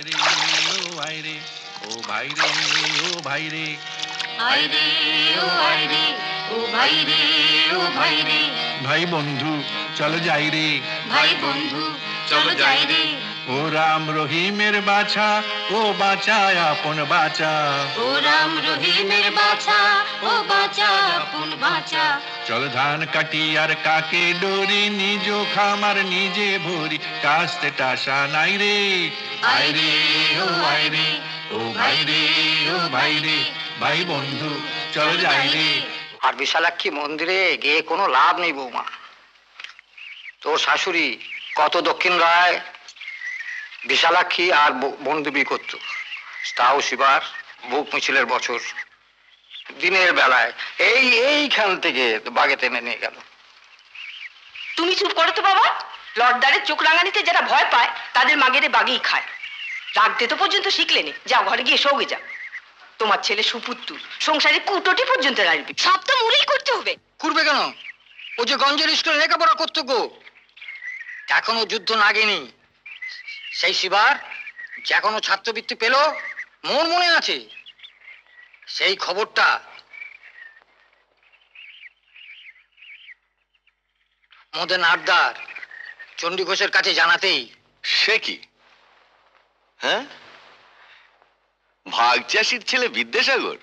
রে ও ভাই রে, ও ভাই রে ও ভাই রে, ভাই রে ও ভাই রে, ও ভাই রে ও ভাই রে, ভাই বন্ধু চলো যাই রে, ভাই বন্ধু চলো যাই রে। ও রাম রহিমের বাছা, ও বাছা আপন বাছা, ও রাম রহিমের বাছা, ও বাছা আপন বাছা। চল ধান কাটি আর কাকে ডরি, নিজ খামার নিজে ভরি, কাস্তে টাসা নাই রে, আই রে ও আই রে, ও ভাই রে ও ভাই রে, ভাই বন্ধু চলো যাই রে। আর বিশালাক্ষী মন্দিরে গিয়ে কোনো লাভ নেই বৌমা। তোর শাশুড়ি কত দক্ষিণ রায় বিশালাক্ষী আর বন্ধুবি করতো, তাও শিবার বুক মিছিলের বছর দিনের বেলায় এইখান থেকে বাগে টেনে নিয়ে গেল। তুমি চুপ করো তো বাবা। লর্ডদারের চোখ রাঙানিতে যারা ভয় পায় তাদের মাগেরে বাগেই খায়। রাগতে তো পর্যন্ত শিখলেনি, যাও ঘরে গিয়ে সৌগে যাও। তোমার ছেলে সুপুত্তু সংসারে কুটোটি পর্যন্ত রাখবে, সব তো মুড়েই করতে হবে। করবে কেন? ও যে গঞ্জের স্কুলে লেখাপড়া করতো গো, এখনো যুদ্ধ লাগেনি। সেই শিবার যে এখনো ছাত্রবৃত্তি পেল, মোর মনে আছে সেই খবরটা মোদের নাটদার চণ্ডী ঘোষের কাছে জানাতেই। সে কি? হ্যাঁ, ভাগচাষির ছেলে বিদ্যাসাগর,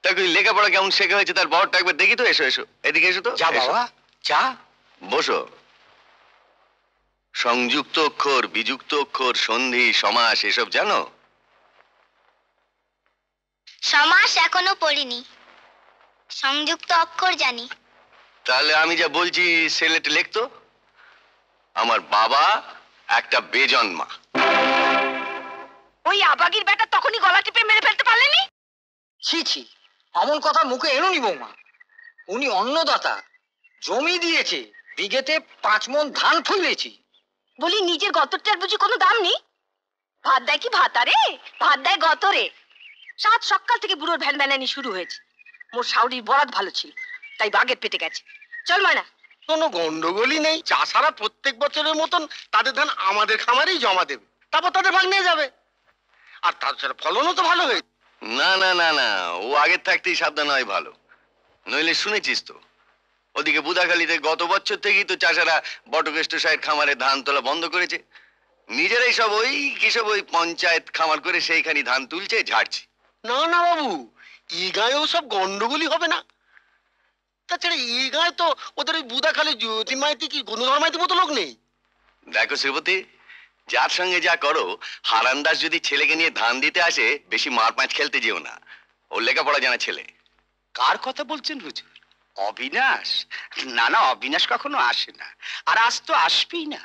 তাকে লেখাপড়া কেমন শেখা হয়েছে তার বরটা একবার দেখি তো। এসো এসো, এদিকে এসো তো। যা বাবা যা, বসো। সংযুক্ত অক্ষর, বিযুক্ত অক্ষর, সন্ধি, সমাস এসব জানো? সমাস এখনো পড়িনি, সংযুক্ত অক্ষর জানি। তাহলে আমি যা বলছি সেলেটে লিখতো। আমার বাবা একটা বেজন্মা। ওই আবাগির বেটা তখনই গলা টিপে মেরে ফেলতে পারলেনি? ছি ছি, অমন কথা মুখে এলোনি বৌমা। উনি অন্নদাতা, জমি দিয়েছে, বিঘেতে 5 মণ ধান ফলেছি। বলি নিজের গতরটার বুঝি কোনো দাম নেই? ভাত দেয় কি ভাতারে, ভাত দেয় গতরে। সাত সকাল থেকে বুড়োর ভ্যান ভ্যানানি শুরু হয়েছে। মোর শাউরির বরাত ভালো ছিল, তাই বাগের পেটে গেছে। চল ময়না। কোনো গন্ডগোলই নেই, চাষারা প্রত্যেক বছরের মতন তাদের ধান আমাদের খামারেই জমা দেবে, তারপর তাদের ভাগ নিয়ে যাবে। আর তাছাড়া ফলনও তো ভালো হয়েছে। না না না না, ও আগের থাকতেই সাবধান হয় ভালো। নইলে শুনেছিস তো ওদিকে বুদাখালীতে গত বছর থেকেই তো চাষারা বটকেষ্ট সাহের খামারে ধান তোলা বন্ধ করেছে। নিজেরাই সব ওই পঞ্চায়েত খামার করে সেইখানে ধান তুলছে, ঝাড়ছে। না না বাবু, এই গাঁয়েও সব গন্ডগোলই হবে না। তাছাড়া এই গাঁয়ে তো ওদের ওই বুদাখালী জ্যোতি মাইতি কি গুণধর মাইতি মতো লোক নেই। দেখো শ্রীপতি, যার সঙ্গে যা করো, হারান দাস যদি ছেলেকে নিয়ে ধান দিতে আসে বেশি মারপাঁচ খেলতে যেও না। ওর লেখাপড়া জানা ছেলে। কার কথা বলছেন হুজুর? অবিনাশ? না না, অবিনাশ কখনো আসে না, আর আজ তো আসবেই না।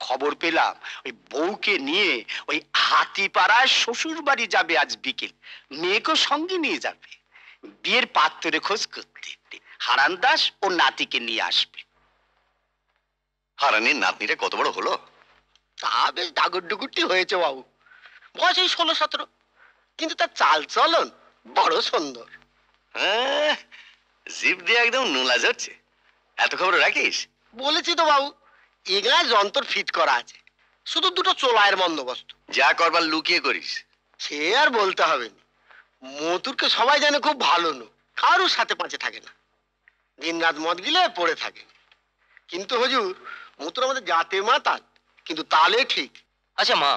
খবর পেলাম ওই বউকে নিয়ে ওই হাতিপাড়ায় শ্বশুর বাড়ি যাবে আজ বিকেল। মেয়েকেও সঙ্গে নিয়ে যাবে, বিয়ের পাত্রে খোঁজ করতে। হারান দাস ও নাতিকে নিয়ে আসবে। হারানের নাতনিটা কত বড় হলো? তা বেশ ডাগর ডুগুরটি হয়েছে বাবু, বয়স এই 16-17, কিন্তু তার চাল চলন বড় সুন্দর। হ্যাঁ, জিভ দিয়ে একদম নোলা ঝরছে। এত খবর রাখিস? বলেছি তো বাবু, এ গায়ে যন্ত্র ফিট করা আছে, শুধু দুটো চোলায়ের বন্দোবস্ত। যা করবার লুকিয়ে করিস। সে আর বলতে হবে না, মতুরকে সবাই জানে খুব ভালো লোক, কারোর সাথে পাঁচে থাকে না, দিন রাত মদ গিলে পড়ে থাকে। কিন্তু হুজুর, মতুর আমাদের জাতে মাতাল, কিন্তু তালে ঠিক। আচ্ছা মা,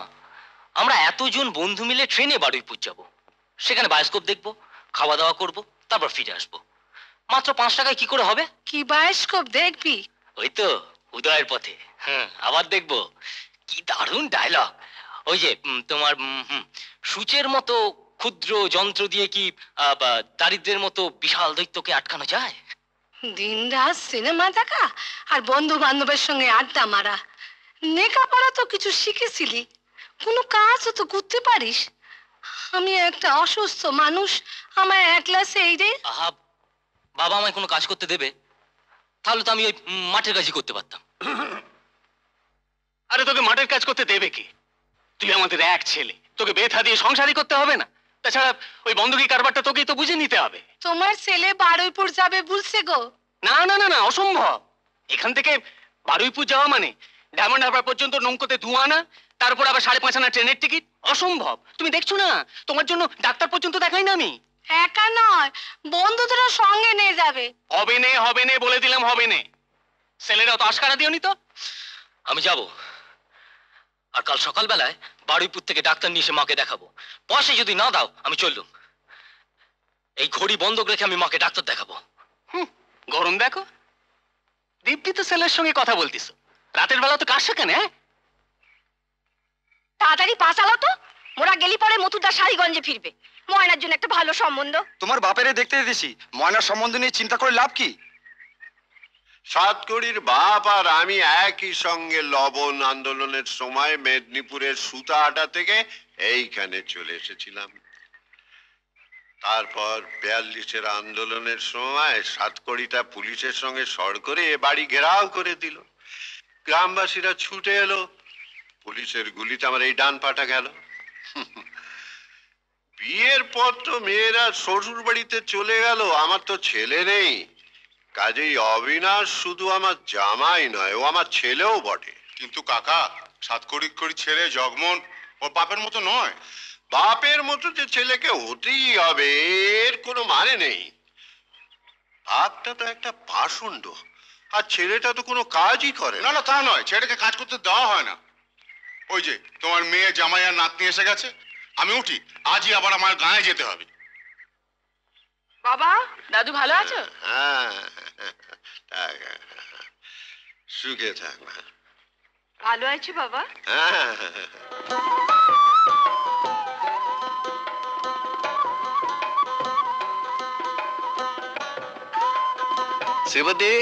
আমরা এতজন বন্ধু মিলে ট্রেনে বারুইপুর যাব, সেখানে বায়োস্কোপ দেখবো, খাওয়া দাওয়া করব, তারপর ফিরে আসবো। মাত্র 5 টাকায় কি করে হবে? কি বায়োস্কোপ দেখবি? ওই তো উদয়ের পথে। হ্যাঁ, আবার দেখবো। কি দারুণ ডায়লগ! ওই যে তোমার সূচের মতো ক্ষুদ্র যন্ত্র দিয়ে কি দারিদ্রের মতো বিশাল দৈত্যকে আটকানো যায়? দিন রাত সিনেমা দেখা আর বন্ধু বান্ধবের সঙ্গে আড্ডা মারা। লেখাপড়া তো কিছু শিখেছিলি, কোনো কাজও তো করতে পারিস। আমি একটা অসুস্থ মানুষ, আমার একলা সেই রে। আহা, বাবা আমায় কোনো কাজ করতে দেবে? তাহলে তো আমি ওই মাঠের কাজই করতে পারতাম। আরে তোকে মাঠের কাজ করতে দেবে কি? তুই আমাদের এক ছেলে, তোকে বেথা দিয়ে সংসারই করতে হবে না? তাছাড়া ওই বন্ধকি কারবারটা তোকেই তো বুঝে নিতে হবে। তোমার ছেলে বারুইপুর যাবে বলছে গো। না না না না, অসম্ভব। এখান থেকে বারুইপুর যাওয়া মানে ডায়মন্ড হারবার পর্যন্ত নৌকোতে ধোঁয়া না, তার উপর আবার 5.5 আনা ট্রেনের টিকিট, অসম্ভব। তুমি দেখছো না তোমার জন্য ডাক্তার পর্যন্ত দেখাই না আমি। একা নয়, বন্ধুদেরও সঙ্গে নিয়ে যাবে। হবে নে বলে দিলাম, হবে নে। ছেলেরাও তো আশকারা দিওনি তো। আমি যাব, আর কাল সকালবেলায় বারুইপুর থেকে ডাক্তার নিয়ে এসে মাকে দেখাবো। পয়সা যদি না দাও আমি চললুম। এই ঘড়ি বন্ধক রেখে আমি মাকে ডাক্তার দেখাবো। গরম দেখো, দীপ্তি তো ছেলের সঙ্গে কথা বলতিস, রাতের বেলা তো কার সাথে না? তাড়াতাড়ি পা চালাও তো, মোরা গেলি পরে মতুদার শাড়িগঞ্জে ফিরবে। ময়নার জন্য একটা ভালো সম্বন্ধ। তোমার বাপেরে দেখতে দিয়েছি, ময়নার সম্বন্ধ নিয়ে চিন্তা করে লাভ কি? সাতকড়ির বাপ আর আমি একই সঙ্গে লবণ আন্দোলনের সময় মেদিনীপুরের সুতাহাটা থেকে এইখানে চলে এসেছিলাম। তারপর 42-এর আন্দোলনের সময় সাতকড়িটা পুলিশের সঙ্গে সর করে এ বাড়ি ঘেরাও করে দিল। গ্রামবাসীরা ছুটে এলো, পুলিশের গুলিতে আমার এই ডান পাটা গেল। বিয়ের পর তো মেয়েরা শ্বশুর বাড়িতে চলে গেল, আমার তো ছেলে নেই। কাজেই অবিনাশ শুধু আমার জামাই নয়, ও আমার ছেলেও বটে। কিন্তু কাকা, সাতকড়ি ছেলে জগমোহন ওর বাপের মতো নয়। বাপের মতো যে ছেলেকে হতেই হবে এর কোনো মানে নেই। বাপটা তো একটা পাষণ্ড, আর ছেলেটা তো কোনো কাজই করে না। না তা নয়, ছেলেকে কাজ করতে দেওয়া হয় না। ওই যে তোমার মেয়ে জামাই আর নাতনি এসে গেছে, আমি উঠি, আজই আবার আমার গাঁয়ে যেতে হবে। বাবা, দাদু ভালো আছো? হ্যাঁ, সুখে থাক না। ভালো আছি বাবা। হ্যাঁ, শ্রীপতি,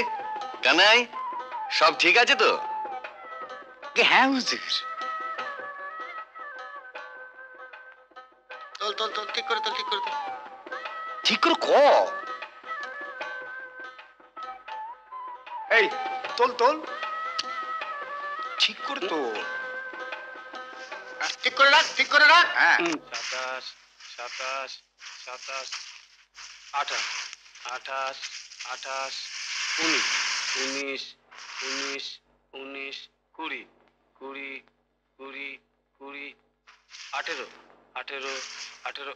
কানাই, সব ঠিক আছে তো? হ্যাঁ হুজুর। তোল তোল তোল, ঠিক করে তোল, ঠিক করে তোল। ঠিক করে ক। এই তোল তোল, ঠিক করে তোল। ঠিক করে রাখ, ঠিক করে রাখ। হ্যাঁ। 27, 27, 27, 28, 28, 28, 19, 19, 19, 19, 20, 20, 20, 20, 18, 18, 18।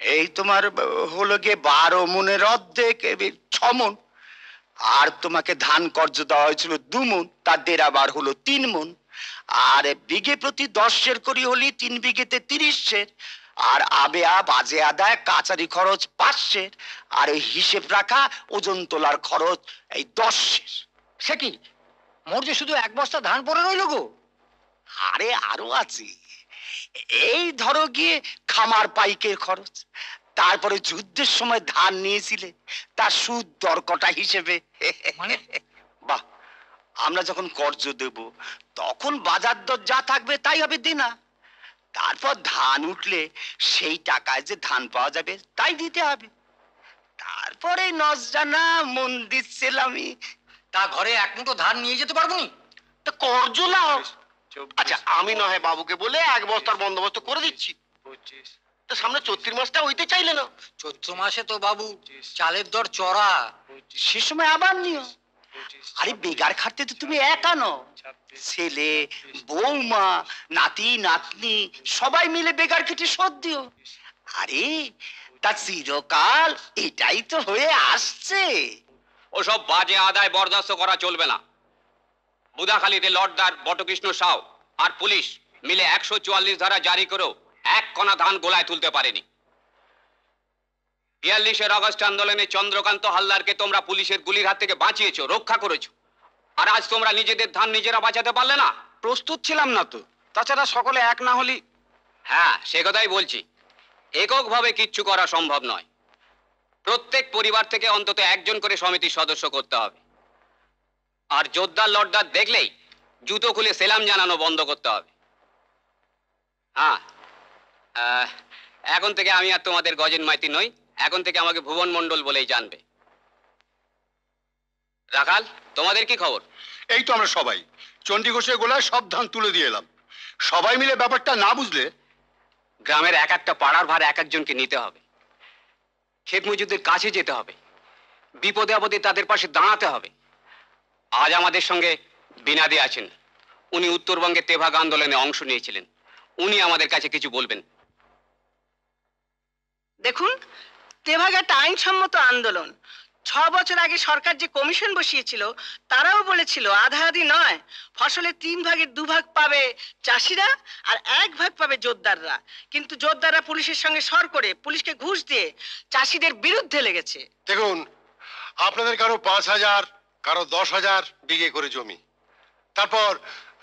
এই তোমার হলো গিয়ে 12 মনের অর্ধেক 6 মন। আর তোমাকে ধান কর্জ দেওয়া হয়েছিল 2 মন, তার দেড় আবার হলো 3 মন। আর বিঘে প্রতি 10 সের করি হলি 3 বিঘেতে 30 সের। আর আবেয়া বাজে আদায় কাচারি খরচ 5 সের। আর ওই হিসেব রাখা ওজন তোলার খরচ এই 10 সের। সে কি, মোর যে শুধু 1 বস্তা ধান পড়ে রইল গো। আরে আরো আছে, এই ধরো গিয়ে খামার পাইকের খরচ, তারপরে যুদ্ধের সময় ধান নিয়েছিলে তার সুদ দর কটা হিসেবে। বাহ, আমরা যখন কর্জ দেব তখন বাজার দর যা থাকবে তাই হবে দেনা। তারপর ধান উঠলে সেই টাকায় যে ধান পাওয়া যাবে তাই দিতে হবে। তারপরে নজরানা মন্দির সেলামি। তা ঘরে 1 মুঠো ধান নিয়ে যেতে পারবো নি? তা কর্জ লাও। আচ্ছা, আমি না হয় বাবুকে বলে 1 বস্তার বন্দোবস্ত করে দিচ্ছি। 25, তা সামনে চৈত্র মাসটা হইতে চাইলে না? চৈত্র মাসে তো বাবু চালের দর চড়া। সে সময় আবার নিও। আরে বেগার খাটতে তো তুমি একা নও, ছেলে বৌমা নাতি নাতনি সবাই মিলে বেগার খেটে শোধ দিও। আরে তা চিরকাল এটাই তো হয়ে আসছে। ওসব বাজে আদায় বরদাস্ত করা চলবে না। বুদাখালীতে লর্ডদার বটকৃষ্ণ সাউ আর পুলিশ মিলে 144 ধারা জারি করেও 1 কণা ধান গোলায় তুলতে পারেনি। 42-এর আগস্ট আন্দোলনে চন্দ্রকান্ত হালদারকে তোমরা পুলিশের গুলির হাত থেকে বাঁচিয়েছো, রক্ষা করেছো। আর আজ তোমরা নিজেদের ধান নিজেরা বাঁচাতে পারলে না? প্রস্তুত ছিলাম না তো, তাছাড়া সকলে এক না হলি। হ্যাঁ, সে কথাই বলছি। এককভাবে কিচ্ছু করা সম্ভব নয়। প্রত্যেক পরিবার থেকে অন্তত 1 জন করে সমিতির সদস্য করতে হবে। আর জোরদার লর্ডদার দেখলেই জুতো খুলে সেলাম জানানো বন্ধ করতে হবে। হ্যাঁ, এখন থেকে আমি আর তোমাদের গজেন মাইতি নই, এখন থেকে আমাকে ভুবন মণ্ডল বলেই জানবে। রাখাল, তোমাদের কি খবর? এই তো আমরা সবাই চণ্ডীঘোষের গোলায় সব ধান তুলে দিয়ে এলাম। সবাই মিলে ব্যাপারটা না বুঝলে গ্রামের এক একটা পাড়ার ভার 1 একজনকে নিতে হবে। ক্ষেত মজুরদের কাছে যেতে হবে, বিপদে আপদে তাদের পাশে দাঁড়াতে হবে। আজ আমাদের সঙ্গে বিনাদি আছেন, উনি উত্তরবঙ্গের তেভাগ আন্দোলনে অংশ নিয়েছিলেন। উনি আমাদের কাছে কিছু বলবেন। দেখুন, তেভাগ একটা আইনসম্মত আন্দোলন। 6 বছর আগে সরকার যে কমিশন বসিয়েছিল তারাও বলেছিল আধা আধি নয়, ফসলের 3 ভাগের 2 ভাগ পাবে চাষিরা আর 1 ভাগ পাবে জোরদাররা। কিন্তু জোরদাররা পুলিশের সঙ্গে সর করে পুলিশকে ঘুষ দিয়ে চাষিদের বিরুদ্ধে লেগেছে। দেখুন, আপনাদের কারো 5,000, কারো 10,000 বিঘে করে জমি, তারপর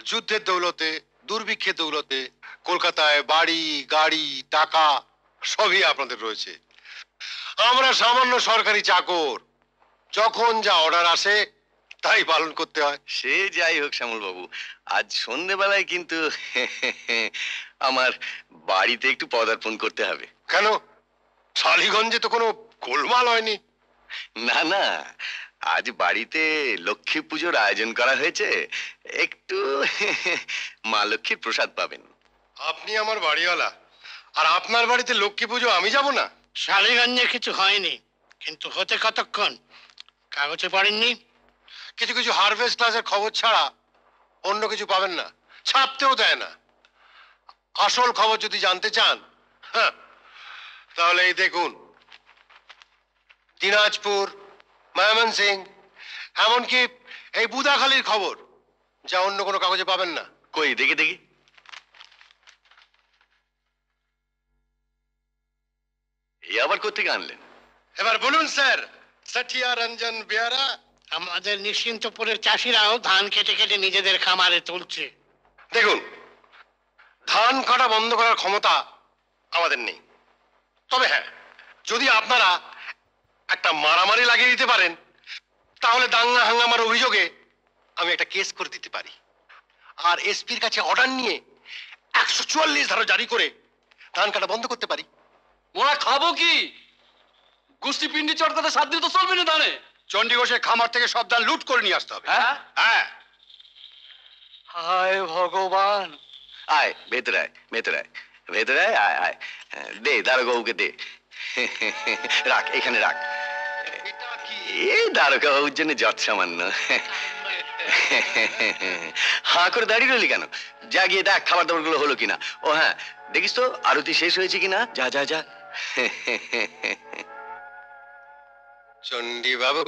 যুদ্ধের দৌলতে, দুর্ভিক্ষের দৌলতে কলকাতায় বাড়ি, গাড়ি, টাকা সবই আপনাদের রয়েছে। আমরা সামান্য সরকারি চাকর, যখন যা অর্ডার আসে তাই পালন করতে হয়। সে যাই হোক শ্যামল বাবু, আজ সন্ধ্যেবেলায় কিন্তু আমার বাড়িতে একটু পদার্পণ করতে হবে। কেন? শালিগঞ্জে তো কোনো গোলমাল হয়নি? না না, আজ বাড়িতে লক্ষ্মী পুজোর আয়োজন করা হয়েছে, একটু মা লক্ষ্মীর প্রসাদ পাবেন। আপনি আমার বাড়িওয়ালা, আর আপনার বাড়িতে লক্ষ্মী পুজো আমি যাব না? শালিগঞ্জে কিছু হয়নি, কিন্তু হতে কতক্ষণ? কাগজে পড়েননি? কিছু কিছু হারভেস্ট ক্লাসের খবর ছাড়া অন্য কিছু পাবেন না, ছাপতেও দেয় না। আসল খবর যদি জানতে চান, তাহলে এই দেখুন, দিনাজপুর, ময়মনসিং, এমনকি এই বুদাখালীর খবর, যা অন্য কোনো কাগজে পাবেন না। কই দেখি দেখি। এই আবার কোথেকে আনলেন? এবার বলুন স্যার, সাঠিয়া রঞ্জন বেয়ারা। আমাদের নিশ্চিন্তপুরের চাষিরাও ধান কেটে কেটে নিজেদের খামারে তুলছে। দেখুন, ধান কাটা বন্ধ করার ক্ষমতা আমাদের নেই, তবে হ্যাঁ, যদি আপনারা একটা মারামারি লাগিয়ে দিতে পারেন, তাহলে দাঙ্গা হাঙ্গামার অভিযোগে আমি একটা কেস করে দিতে পারি। আর এসপির কাছে অর্ডার নিয়ে 144 ধারা জারি করে ধান কাটা বন্ধ করতে পারি। ওরা খাবো কি? গোষ্ঠী পিন্ডি চড়কাতে 7 দিন তো চলবে না ধানে। চণ্ডীঘোষের খামার থেকে সব ধান লুট করে নিয়ে আসতে হবে। হ্যাঁ হ্যাঁ। হায় ভগবান! আয় ভেতরে আয়, ভেতরে আয়, ভেতরে আয়, আয় আয়। দে দারোগাবুকে দে, রাখ এখানে রাখ। এই দারোগাবুর জন্য যত সামান্য। হাঁ করে দাঁড়িয়ে রইলি কেন? যা গিয়ে দেখ খাবার দাবার গুলো হলো কিনা। ও হ্যাঁ, দেখিস তো আরতি শেষ হয়েছে কিনা। যা যা যা। চণ্ডী বাবু,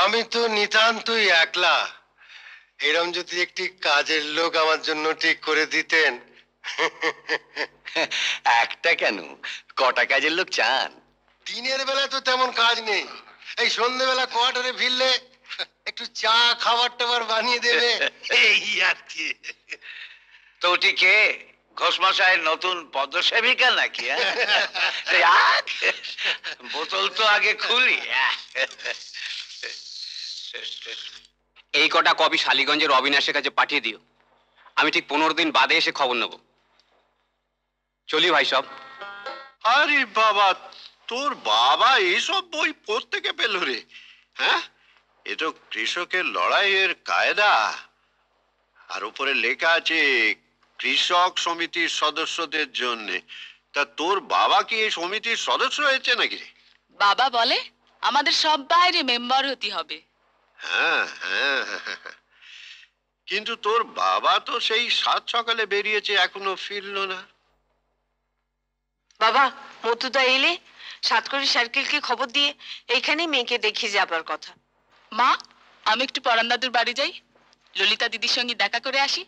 আমি তো নিতান্তই একলা। এরম যদি একটি কাজের লোক আমার জন্য ঠিক করে দিতেন। একটা কেন, কটা কাজের লোক চান? দিনের বেলা তো তেমন কাজ নেই, এই সন্ধ্যেবেলা কোয়ার্টারে ফিরলে একটু চা খাবার টাবার বানিয়ে দেবে, এই আর কি। তো ওটি কে? ঘোষমশাইয়ের নতুন পদসেবিকা নাকি? বোতল তো আগে খুলি। এই কটা কপি শালিগঞ্জের অবিনাশের কাছে পাঠিয়ে দিও। আমি ঠিক 15 দিন বাদে এসে খবর নেব। চলি ভাই সব। আরে বাবা, তোর বাবা এইসব বই কোত্থেকে পেল রে? হ্যাঁ, এ তো কৃষকের লড়াইয়ের কায়দা, আর উপরে লেখা আছে কৃষক সমিতির সদস্যদের জন্য। তা তোর বাবা কি এই সমিতির সদস্য হয়েছে নাকি রে? বাবা বলে আমাদের সব বাইরে মেম্বার হতে হবে। হ্যাঁ হ্যাঁ, কিন্তু তোর বাবা তো সেই 7 সকালে বেরিয়েছে, এখনো ফিরলো না। বাবা, মতুদা এলে সাতকড়ি সার্কেলকে খবর দিয়ে এইখানে মেয়েকে দেখিয়ে যাবার কথা। মা, আমি একটু পরান দাদুর বাড়ি যাই, ললিতা দিদির সঙ্গে দেখা করে আসি।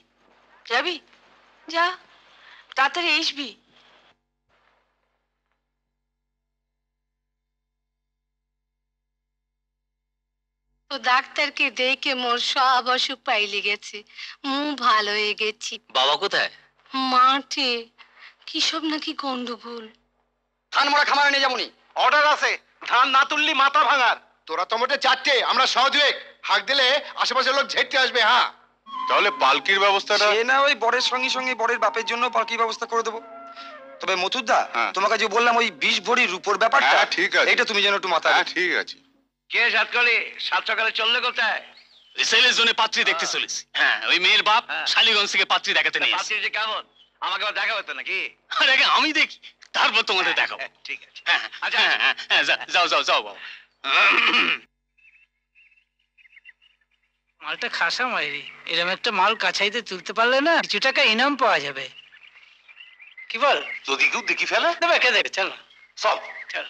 যাবি? যা, তাড়াতাড়ি আসবি। তো ডাক্তারকে দেখে মোর সব অসুখ পাইলে গেছে, ভালো হয়ে গেছি। বাবা কোথায়? মাঠে কি সব নাকি গন্ডগোল। ধান মোড়া খামারে নিয়ে যাবনি, অর্ডার আছে। ধান না তুললি মাথা ভাঙার। তোরা তো মোটে 4টে, আমরা 100 হাঁক দিলে আশেপাশের লোক ঝেঁটতে আসবে। হ্যাঁ, তাহলে পালকির ব্যবস্থাটা? সে না ওই বরের সঙ্গে সঙ্গে বরের বাপের জন্য পালকির ব্যবস্থা করে দেবো। তবে মথুরদা, তোমাকে যে বললাম ওই 20 ভরি রূপোর ব্যাপারটা, ঠিক আছে, এটা তুমি যেন একটু মাথায়। হ্যাঁ ঠিক আছে। কে সাতকলি 7 সকালে চললে কোথায়? ছেলের জন্য পাত্রী দেখতে চলেছি। হ্যাঁ, ওই মেয়ের বাপ শালিগঞ্জ থেকে পাত্রী দেখাতে নিয়ে পাত্রী যে কেমন আমাকে আবার দেখা হতো নাকি? আরে আমি দেখি, তারপর তোমাদের দেখাবো। ঠিক আছে। আচ্ছা যাও যাও যাও বাবা। মালটা খাসা মাইরি, এরকম একটা মাল কাছাইতে তুলতে পারলে না কিছু টাকা ইনাম পাওয়া যাবে। কি বল? যদি কেউ দেখি ফেলে দেবে কে দেবে? চল না, সব চল।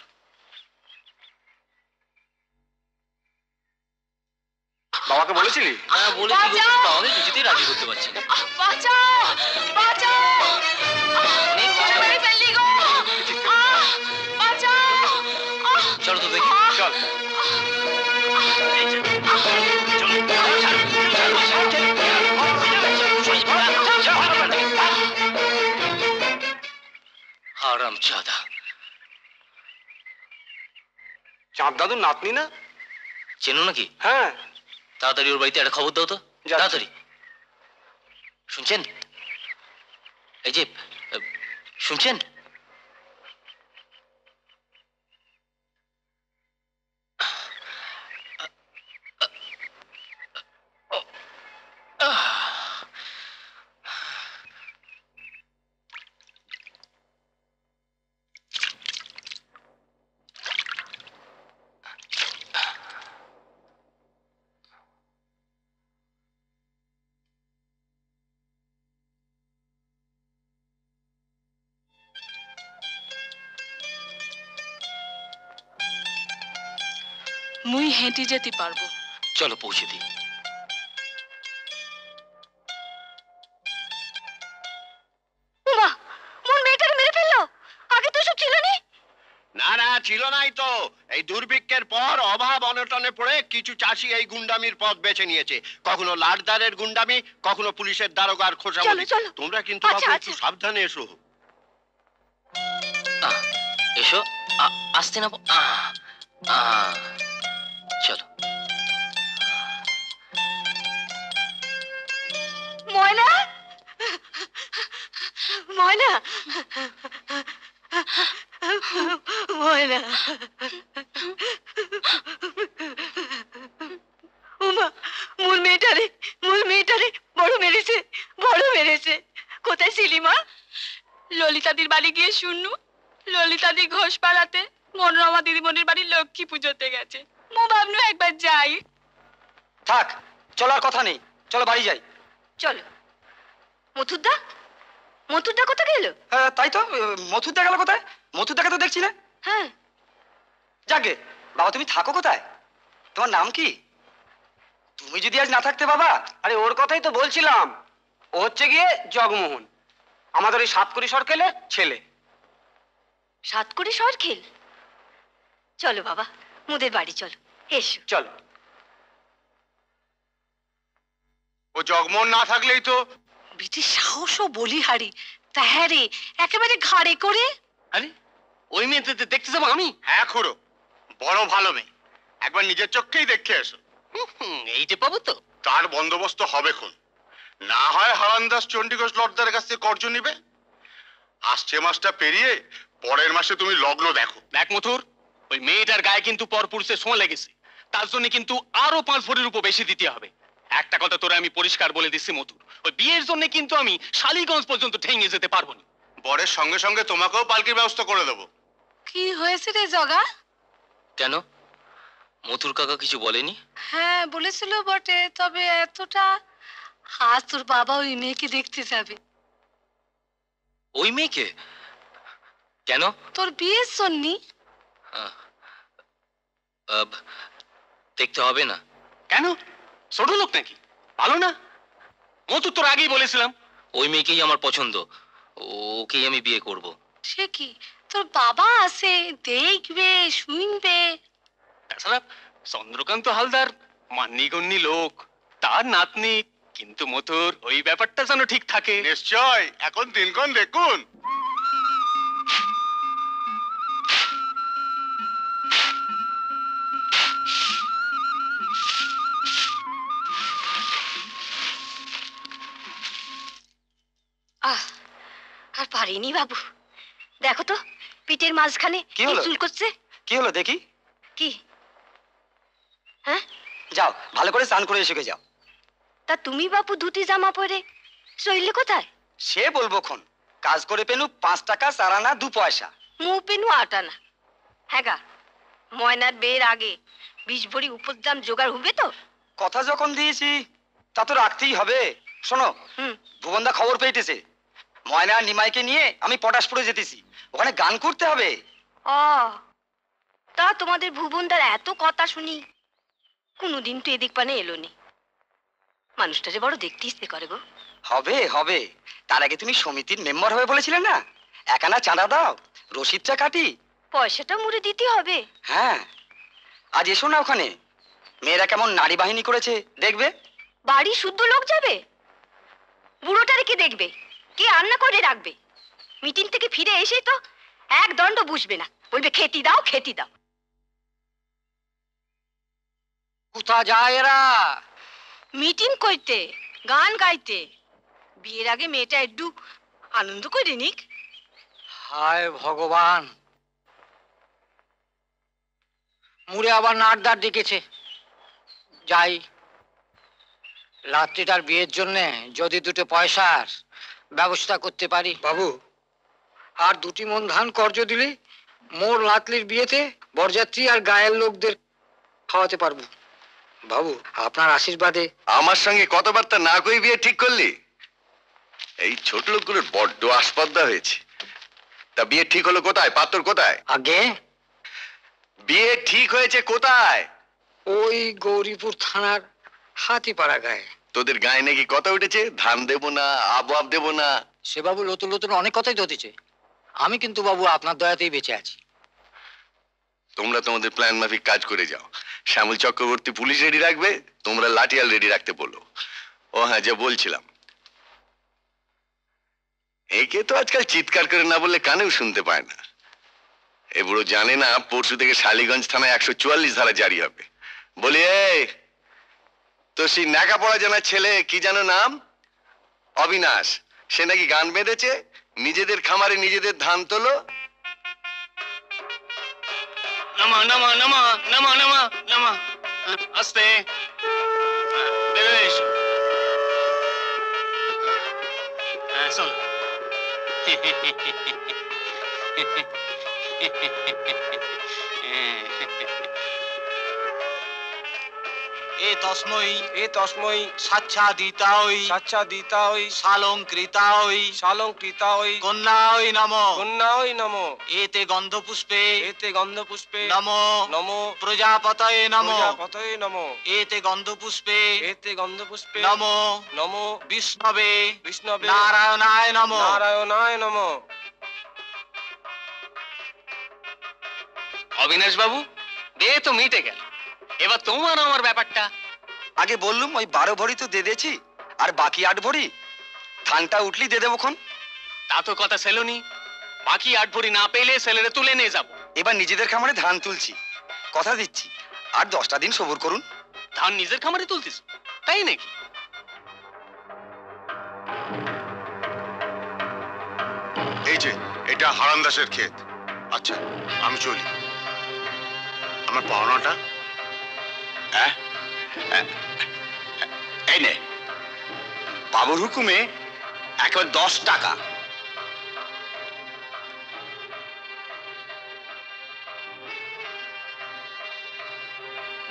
বাবাকে বলেছিলি? হ্যাঁ বলেছি, আমাকে কিছুতেই রাজি করতে পারছি না। বাঁচাও বাঁচাও, মেরে ফেললি গো, বাঁচাও। চলো তো দেখি। চল হারাম চাঁদা। চাঁদ দাদুর নাতনি না? চেনো নাকি? হ্যাঁ। তাড়াতাড়ি ওর বাড়িতে একটা খবর দাও তো, তাড়াতাড়ি। শুনছেন? এই যে শুনছেন? মুই হেঁটে যেতে পারবো। চলো পৌঁছে দিই। উমা, মোর মেয়েটাকে মেরে ফেললো, আগে তো সব ছিল না। না না, ছিল নাই তো। এই দুর্ভিক্ষের পর অভাব অনটনে পড়ে কিছু চাষি এই গুন্ডামির পথ বেছে নিয়েছে। কখনো লাটদারের গুন্ডামি, কখনো পুলিশের দারোগার খোঁজামতি। তোমরা কিন্তু বাবু একটু সাবধানে এসো। এসো, আসতে না। চলো। ময়না, ময়না, ময়না। উমা, মোর মেয়েটারে বড় মেরেছে, বড় মেরেছে। কোথায় ছিলি মা? ললিতাদির বাড়ি গিয়ে শুননু, ললিতাদি ঘোষ পাড়াতে মনোরমা দিদিমণির বাড়ি লক্ষ্মী পুজোতে গেছে। মো ভাবনু একবার যাই। থাক, চলার কথা নেই, চলো বাড়ি যাই। চলো। মথুরদা, মথুরদা কোথায় গেল? হ্যাঁ তাই তো, মথুরদা গেল কোথায়? মথুরদাকে তো দেখছি না। হ্যাঁ। যাকে বাবা, তুমি থাকো কোথায়? তোমার নাম কি? তুমি যদি আজ না থাকতে বাবা। আরে ওর কথাই তো বলছিলাম। ও হচ্ছে গিয়ে জগমোহন, আমাদের ওই সাতকড়ি সরকেলের ছেলে। সাতকড়ি সরকেল? চলো বাবা, মোদের বাড়ি চলো, এসো। চলো। ও জগমোহন না থাকলেই তো। বিটি সাহস ও বলিহারি, তাহারে একেবারে ঘাড়ে করে। আরে ওই মেয়ে দেখতে যাবো আমি? হ্যাঁ খুড়ো, বড় ভালো মেয়ে, একবার নিজের চোখেই দেখে এসো। এইটা পাবো তো? তার বন্দোবস্ত হবে খুন। না হয় হারানদাস চণ্ডীঘোষ লর্দারের কাছ থেকে কর্জ নিবে। আসছে মাসটা পেরিয়ে পরের মাসে তুমি লগ্ন দেখো। দেখ মথুর, ওই মেয়েটার গায়ে কিন্তু পরপুরুষে সোঁ লেগেছে। তার জন্য কিন্তু আরো 5 ভরির উপর বেশি দিতে হবে। একটা কথা তোরে আমি পরিষ্কার বলে দিচ্ছি মথুর, ওই বিয়ের জন্য কিন্তু আমি শালিগঞ্জ পর্যন্ত ঠেঙে যেতে পারবো না। বরের সঙ্গে সঙ্গে তোমাকেও পালকির ব্যবস্থা করে দেবো। কি হয়েছে রে জগা? কেন, মথুর কাকা কিছু বলেনি? হ্যাঁ বলেছিল বটে, তবে এতটা। আজ তোর বাবা ওই মেয়েকে দেখতে যাবে। ওই মেয়েকে? কেন? তোর বিয়ের জন্যি। দেখতে হবে না। কেন? ছোট লোক নাকি? ভালো না? মথুর তোর আগেই বলেছিলাম ওই মেয়েকেই আমার পছন্দ, ওকেই আমি বিয়ে করব। সে কি, তোর বাবা আছে, দেখবে শুনবে। তাছাড়া চন্দ্রকান্ত হালদার মান্যিগণ্যি লোক, তার নাতনি। কিন্তু মথুর ওই ব্যাপারটা যেন ঠিক থাকে। নিশ্চয়, এখন দিনক্ষণ দেখুন। আর পারিনি বাবু, দেখো তো পিঠের মাঝখানে কি হলো? চুল করছে। কি হলো দেখি? কি? হ্যাঁ, যাও ভালো করে স্নান করে এসে যাও। তা তুমি বাবু ধুতি জামা পরে চইলে কোথায়? সে বলবো খন, কাজ করে পেনু 5 টাকা 4 আনা 2 পয়সা। মু পেনু 8 আনা। হ্যাঁ গা, ময়নার বিয়ের আগে 20 ভরি উপর দাম জোগাড় হবে তো? কথা যখন দিয়েছি তা তো রাখতেই হবে। শোনো, ভুবনদা খবর পেয়েছে, ময়না আর নিমাইকে নিয়ে আমি পটাশপুরে যেতেছি, ওখানে গান করতে হবে। ও তা তোমাদের ভুবনদার এত কথা শুনি কোনোদিন তো এদিক পানে এলো নি। মানুষটা যে বড় দেখতে ইচ্ছে করে গো। হবে হবে, তার আগে তুমি সমিতির মেম্বার হবে বলেছিলে না, একানা চাঁদা দাও, রসিদটা কাটি। পয়সাটা মুড়ে দিতে হবে। হ্যাঁ, আজ এসো না ওখানে, মেয়েরা কেমন নারী বাহিনী করেছে দেখবে। বাড়ি শুদ্ধ লোক যাবে? বুড়োটারে কে দেখবে, কে রান্না করে রাখবে? মিটিং থেকে ফিরে এসে তো এক দণ্ড বুঝবে না, বলবে খেতি দাও খেতি দাও। কোথা যায় এরা? মিটিং করতে, গান গাইতে। বিয়ের আগে মেয়েটা একটু আনন্দ করে নিক। হায় ভগবান, মুড়ে আবার নাটদার ডেকেছে। যাই, রাত্রিটার বিয়ের জন্য যদি দুটো পয়সার ব্যবস্থা করতে পারি। বাবু, আর দুটি মন ধান কর্জ দিলে মোর লাতলির বিয়েতে বরযাত্রী আর গায়ের লোকদের খাওয়াতে পারবো। বাবু, আপনার আশীর্বাদে। আমার সঙ্গে কথাবার্তা না কই বিয়ে ঠিক করলি? এই ছোট লোকগুলোর বড্ড আসপদ্দা হয়েছে। তা বিয়ে ঠিক হলো কোথায়? পাত্র কোথায়? আগে বিয়ে ঠিক হয়েছে কোথায়? ওই গৌরীপুর থানার হাতিপাড়া গায়ে। তোদের গায়ে নাকি কথা উঠেছে, ধান দেবো না, আব দেবো না। সে বাবু নতুন নতুন অনেক কথাই তো হতেছে। আমি কিন্তু বাবু আপনার দয়াতেই বেঁচে আছি। তোমরা তোমাদের প্ল্যান মাফিক কাজ করে যাও। শ্যামল চক্রবর্তী পুলিশ রেডি রাখবে, তোমরা লাঠিয়াল রেডি রাখতে বলো। ও হ্যাঁ, যে বলছিলাম, একে তো আজকাল চিৎকার করে না বললে কানেও শুনতে পায় না। এ বুড়ো জানে না পরশু থেকে শালিগঞ্জ থানায় 144 ধারা জারি হবে। বলি, এই তো সেই ন্যাকা পড়া জানার ছেলে কি জানো নাম? অবিনাশ। সে নাকি গান বেঁধেছে, নিজেদের খামারে নিজেদের ধান তোলো। নামা নামা নামা নামা নামা নামা, আস্তে বেশ। শোন, এ তস্মৈ সাচ্ছাদিতায় সালঙ্কৃতায় কন্যায় নমো এতে গন্ধপুষ্পে নমো প্রজাপতয়ে নমো এতে গন্ধপুষ্পে নমো বিষ্ণবে নারায়ণায় নমো। অবিনাশ বাবু, বিয়ে তো মিটে গেল, এবার তোমার আমার ব্যাপারটা। আগে বললুম ওই 12 ভরি তো দিয়ে দিয়েছি, আর বাকি 8 ভরি ধানটা উঠলি দিয়ে দেবো। তা তো কথা সেলুনি, বাকি 8 ভরি না পেলে সেলেরে তুলে নিয়ে যাব। এবার নিজেদের খামারে ধান তুলছি, কথা দিচ্ছি, আর 10টা দিন সবুর করুন। ধান নিজের খামারে তুলতিস তাই নাকি? এই যে এটা হারানদাসের ক্ষেত। আচ্ছা, আমি চলি। আমার পাওনাটা? হ্যাঁ, এই নে, বাবুর হুকুমে একেবারে 10 টাকা।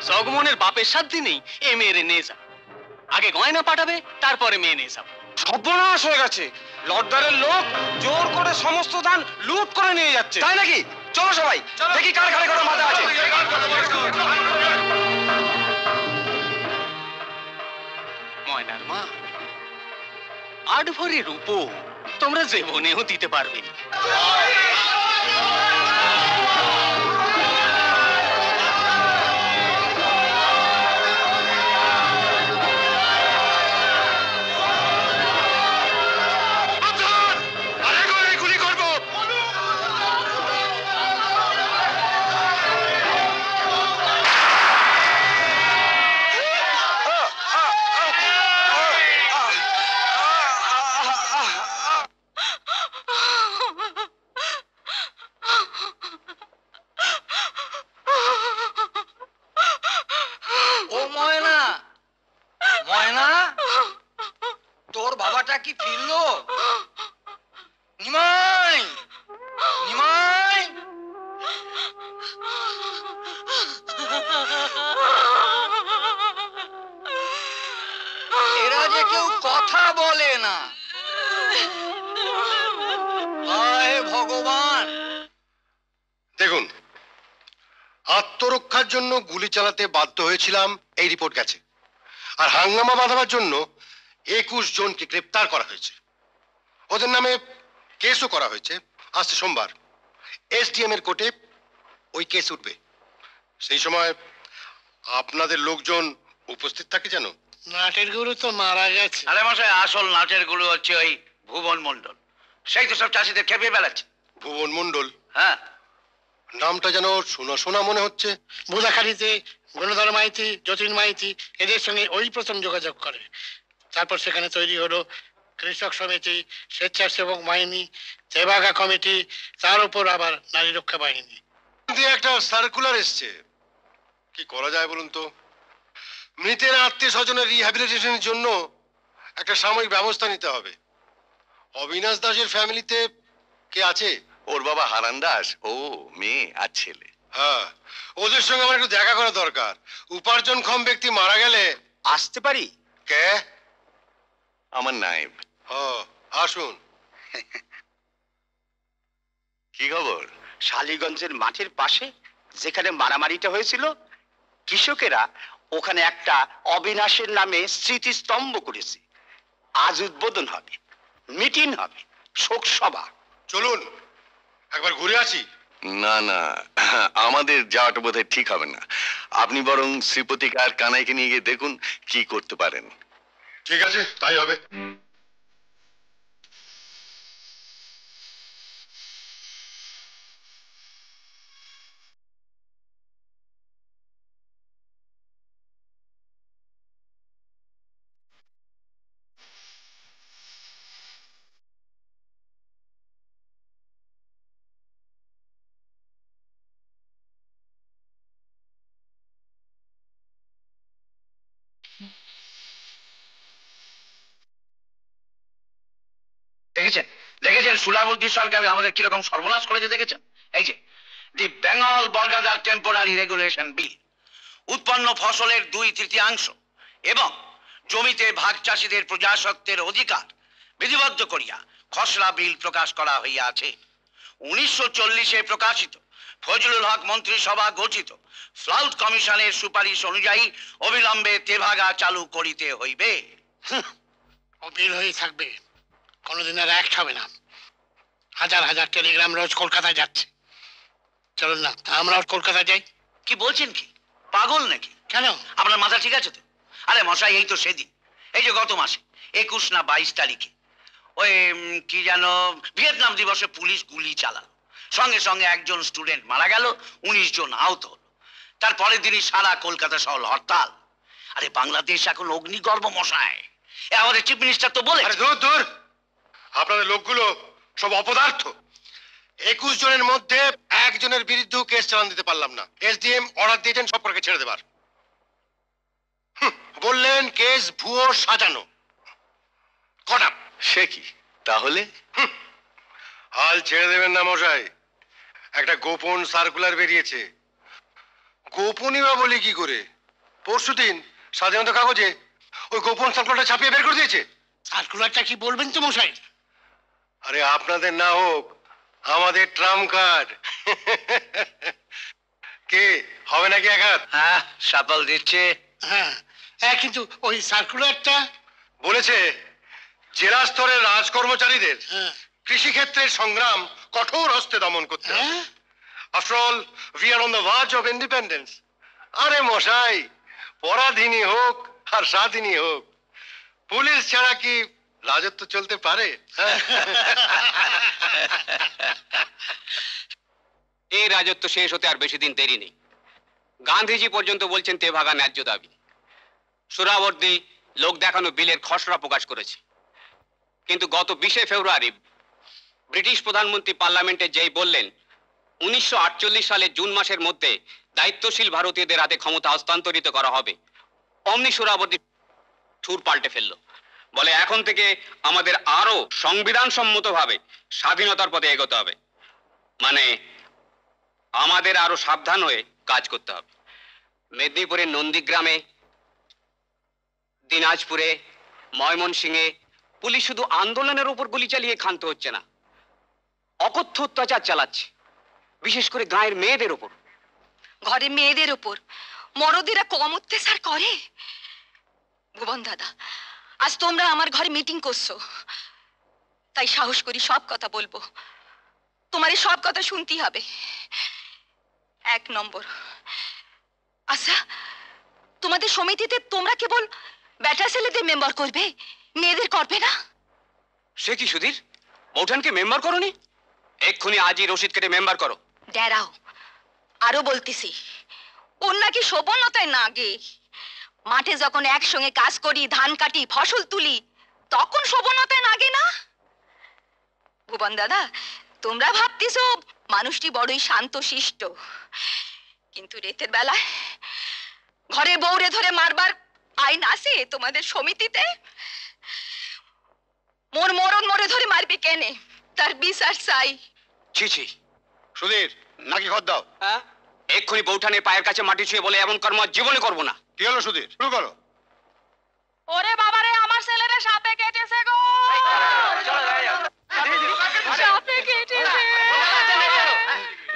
জগমনের বাপের সাধ্য নেই এ মেয়েরে নিয়ে যা। আগে গয়না পাঠাবে, তারপরে মেয়ে নিয়ে যাব। সর্বনাশ হয়ে গেছে, লর্ডারের লোক জোর করে সমস্ত ধান লুট করে নিয়ে যাচ্ছে। তাই নাকি? চলো সবাই দেখি কার ঘরে কোনো মাথা আছে। ময়নার মা, 8 ভরি রূপো তোমরা জীবনেও দিতে পারবে না। তোর বাবাটা কি ফিরলো? নিমাই, নিমাই, জন্য গুলি চালাতে বাধ্য হয়েছিলাম এই রিপোর্ট গেছে। আর হাঙ্গামা বাঁধাবার জন্য 21 জনকে গ্রেপ্তার করা হয়েছে। ওদের নামে কেসও করা হয়েছে। আসছে সোমবার এসডিএম এর কোর্টে ওই কেস উঠবে। সেই সময় আপনাদের লোকজন উপস্থিত থাকে যেন। নাটের গুরু তো মারা গেছে। আরে মশাই, আসল নাটের গুরু হচ্ছে ওই ভুবন মন্ডল। সেই তো সব চাষিদের খেপিয়ে বেড়াচ্ছে। ভুবন মন্ডল? হ্যাঁ। নামটা যেন শোনা শোনা মনে হচ্ছে। বুধাখালীতে গুণধর মাইতি, যতীন মাইতি এদের সঙ্গে ওই প্রথম যোগাযোগ করে। তারপর সেখানে তৈরি হলো কৃষক সমিতি, স্বেচ্ছাসেবক বাহিনী, তেভাগা কমিটি, তার উপর আবার নারী রক্ষা বাহিনী। একটা সার্কুলার এসছে, কি করা যায় বলুন তো? মৃতের আত্মীয় স্বজনের রিহ্যাবিলিটেশনের জন্য একটা সাময়িক ব্যবস্থা নিতে হবে। অবিনাশ দাসের ফ্যামিলিতে কে আছে? ওর বাবা হারান দাস, ও মেয়ে আর ছেলে। হ্যাঁ, ওদের সঙ্গে আমার একটু দেখা করা দরকার। উপার্জনক্ষম ব্যক্তি মারা গেলে আসতে পারি? কে? আমার নায়েব। আসুন। কি খবর? শালিগঞ্জের মাঠের পাশে যেখানে মারামারিটা হয়েছিল, কৃষকেরা ওখানে একটা অবিনাশের নামে স্মৃতিস্তম্ভ করেছে। আজ উদ্বোধন হবে, মিটিং হবে, শোক সভা। চলুন একবার ঘুরে আসি। না না, আমাদের যাওয়াটা বোধহয় ঠিক হবে না। আপনি বরং শ্রীপতিকে আর কানাইকে নিয়ে গিয়ে দেখুন কি করতে পারেন। ঠিক আছে, তাই হবে। দেখেছেন দেখেছেন সুলাবুদ্দি সরকার আমাদের কিরকম সর্বনাশ করেছে দেখেছেন? এই যে দি বেঙ্গল বর্ডার টেম্পোরারি রেগুলেশন বিল, উৎপন্ন ফসলের 2/3 এবং জমিতে ভাগ চাষীদের প্রজাস্বত্বের অধিকার বিধিবদ্ধ করিয়া খসড়া বিল প্রকাশ করা হইয়াছে। 1940-এ প্রকাশিত ফজলুল হক মন্ত্রিসভা গঠিত ফ্লাউট কমিশনের সুপারিশ অনুযায়ী অবিলম্বে তেভাগা চালু করিতে হইবে। ও বিল হয়ে থাকবে, কোনোদিন আর অ্যাক্ট হবে না। হাজার হাজার টেলিগ্রাম রোজ কলকাতায় যাচ্ছে। চলুন না আমরাও কলকাতা যাই। কি বলছেন, কি পাগল নাকি? কেন? আপনার মাথা ঠিক আছে তো? আরে মশাই, এই তো সেদিন, এই যে গত মাসে 21 না 22 তারিখে ওই কি যেন ভিয়েতনাম দিবসে পুলিশ গুলি চালালো, সঙ্গে সঙ্গে একজন স্টুডেন্ট মারা গেল, 19 জন আহত হলো। তারপরের দিনই সারা কলকাতা শহর হরতাল। আরে বাংলাদেশ এখন অগ্নিগর্ভ মশাই, আমাদের চিফ মিনিস্টার তো বলে। দূর, আপনাদের লোকগুলো সব অপদার্থ। 21 জনের মধ্যে একজনের বিরুদ্ধে কেস চালান দিতে পারলাম না। এসডিএম অর্ডার দিয়েছেন সবকটাকে ছেড়ে দেবার। বললেন কেস ভুয়ো সাজানো। কটা? সে কি তাহলে? হাল ছেড়ে দেবেন না মশাই। একটা গোপন সার্কুলার বেরিয়েছে। গোপনই বা বলি কি করে? পরশুদিন স্বাধীনতা কাগজে ওই গোপন সার্কুলারটা ছাপিয়ে বের করে দিয়েছে। সার্কুলারটা কি বলবেন তো মশাই? আরে আপনাদের না হোক, আমাদের ট্রাম্প কার্ড। কে হবে নাকি একাত? হ্যাঁ, সাফল দিচ্ছে। হ্যাঁ হ্যাঁ, কিন্তু ওই সার্কুলারটা বলেছে জেলা স্তরের রাজকর্মচারীদের কৃষিক্ষেত্রের সংগ্রাম কঠোর হস্তে দমন করতে হবে। After all we are on the verge of independence. আরে মশাই, পরাধীনই হোক আর স্বাধীনই হোক, পুলিশ ছাড়া কি রাজত্ব চলতে পারে? এই রাজত্ব শেষ হতে আর বেশি দিন দেরি নেই। গান্ধীজি পর্যন্ত বলছেন তেভাগা ন্যায্য দাবি। সোহরাওয়ার্দী লোক দেখানো বিলের খসড়া প্রকাশ করেছে, কিন্তু গত 20শে ফেব্রুয়ারি ব্রিটিশ প্রধানমন্ত্রী পার্লামেন্টে যেই বললেন 1948 সালের জুন মাসের মধ্যে দায়িত্বশীল ভারতীয়দের হাতে ক্ষমতা হস্তান্তরিত করা হবে, অমনি সোহরাওয়ার্দী সুর পাল্টে ফেললো। বলে এখন থেকে আমাদের আরো সংবিধান সম্মতভাবে স্বাধীনতার পথে এগোতে হবে, মানে আমাদের আরো সাবধান হয়ে কাজ করতে হবে। মেদিনীপুরের নন্দীগ্রামে, দিনাজপুরে, ময়মনসিংহে পুলিশ শুধু আন্দোলনের উপর গুলি চালিয়ে ক্ষান্ত হচ্ছে না, অকথ্য অত্যাচার চালাচ্ছে, বিশেষ করে গাঁয়ের মেয়েদের উপর। ঘরে মেয়েদের ওপর মরদেরা কম অত্যাচার করে? ভুবন দাদা, আজ তোমরা আমার ঘরে মিটিং করছো, তাই সাহস করি সব কথা বলবো। তোমার এই সব কথা শুনতেই হবে। 1 নম্বর, আচ্ছা তোমাদের সমিতিতে তোমরা কেবল বেটা ছেলেদের মেম্বার করবে, মেয়েদের করবে না? সে কি সুধীর, বৌঠানকে মেম্বার করনি? এক্ষুনি আজই রসিদ কেটে মেম্বার করো। ডেরাও, আরো বলতেছি, ওর নাকি শোভনতায় না গে। মাঠে যখন একসঙ্গে কাজ করি, ধান কাটি, ফসল তুলি, তখন শোভনতায় নাগে না? ভুবন দাদা, তোমরা ভাবতেছো মানুষটি বড়ই শান্ত শিষ্ট, কিন্তু রাতের বেলায় ঘরে বউরে ধরে মারবার আইন আছে তোমাদের সমিতিতে? মোর মরণ মরে ধরে মারবি কেনে, তার বিচার চাই। ছি ছি। সুধীর, নাকি খত দাও। হ্যাঁ, এক্ষুনি বৌঠানের পায়ের কাছে মাটি ছুঁয়ে বলে এমন কর্ম জীবনে করবো না। কি হলো সুধীর, শুরু করো। ওরে বাবারে, আমার ছেলেরে সাপে কেটেছে গো, সাপে কেটেছে।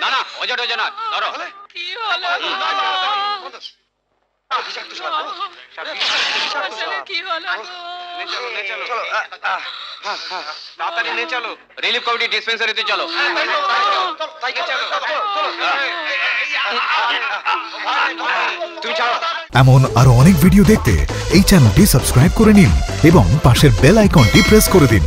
না না, অজা টজা না, ধরো। কি হলো কি হলো? তাড়াতাড়ি নিয়ে চলো, রিলিফ কমিটি ডিসপেন্সারিতে চলো। তুমি ছাড়ো। এমন আরো অনেক ভিডিও দেখতে এই চ্যানেলটি সাবস্ক্রাইব করে নিন এবং পাশের বেল আইকনটি প্রেস করে দিন।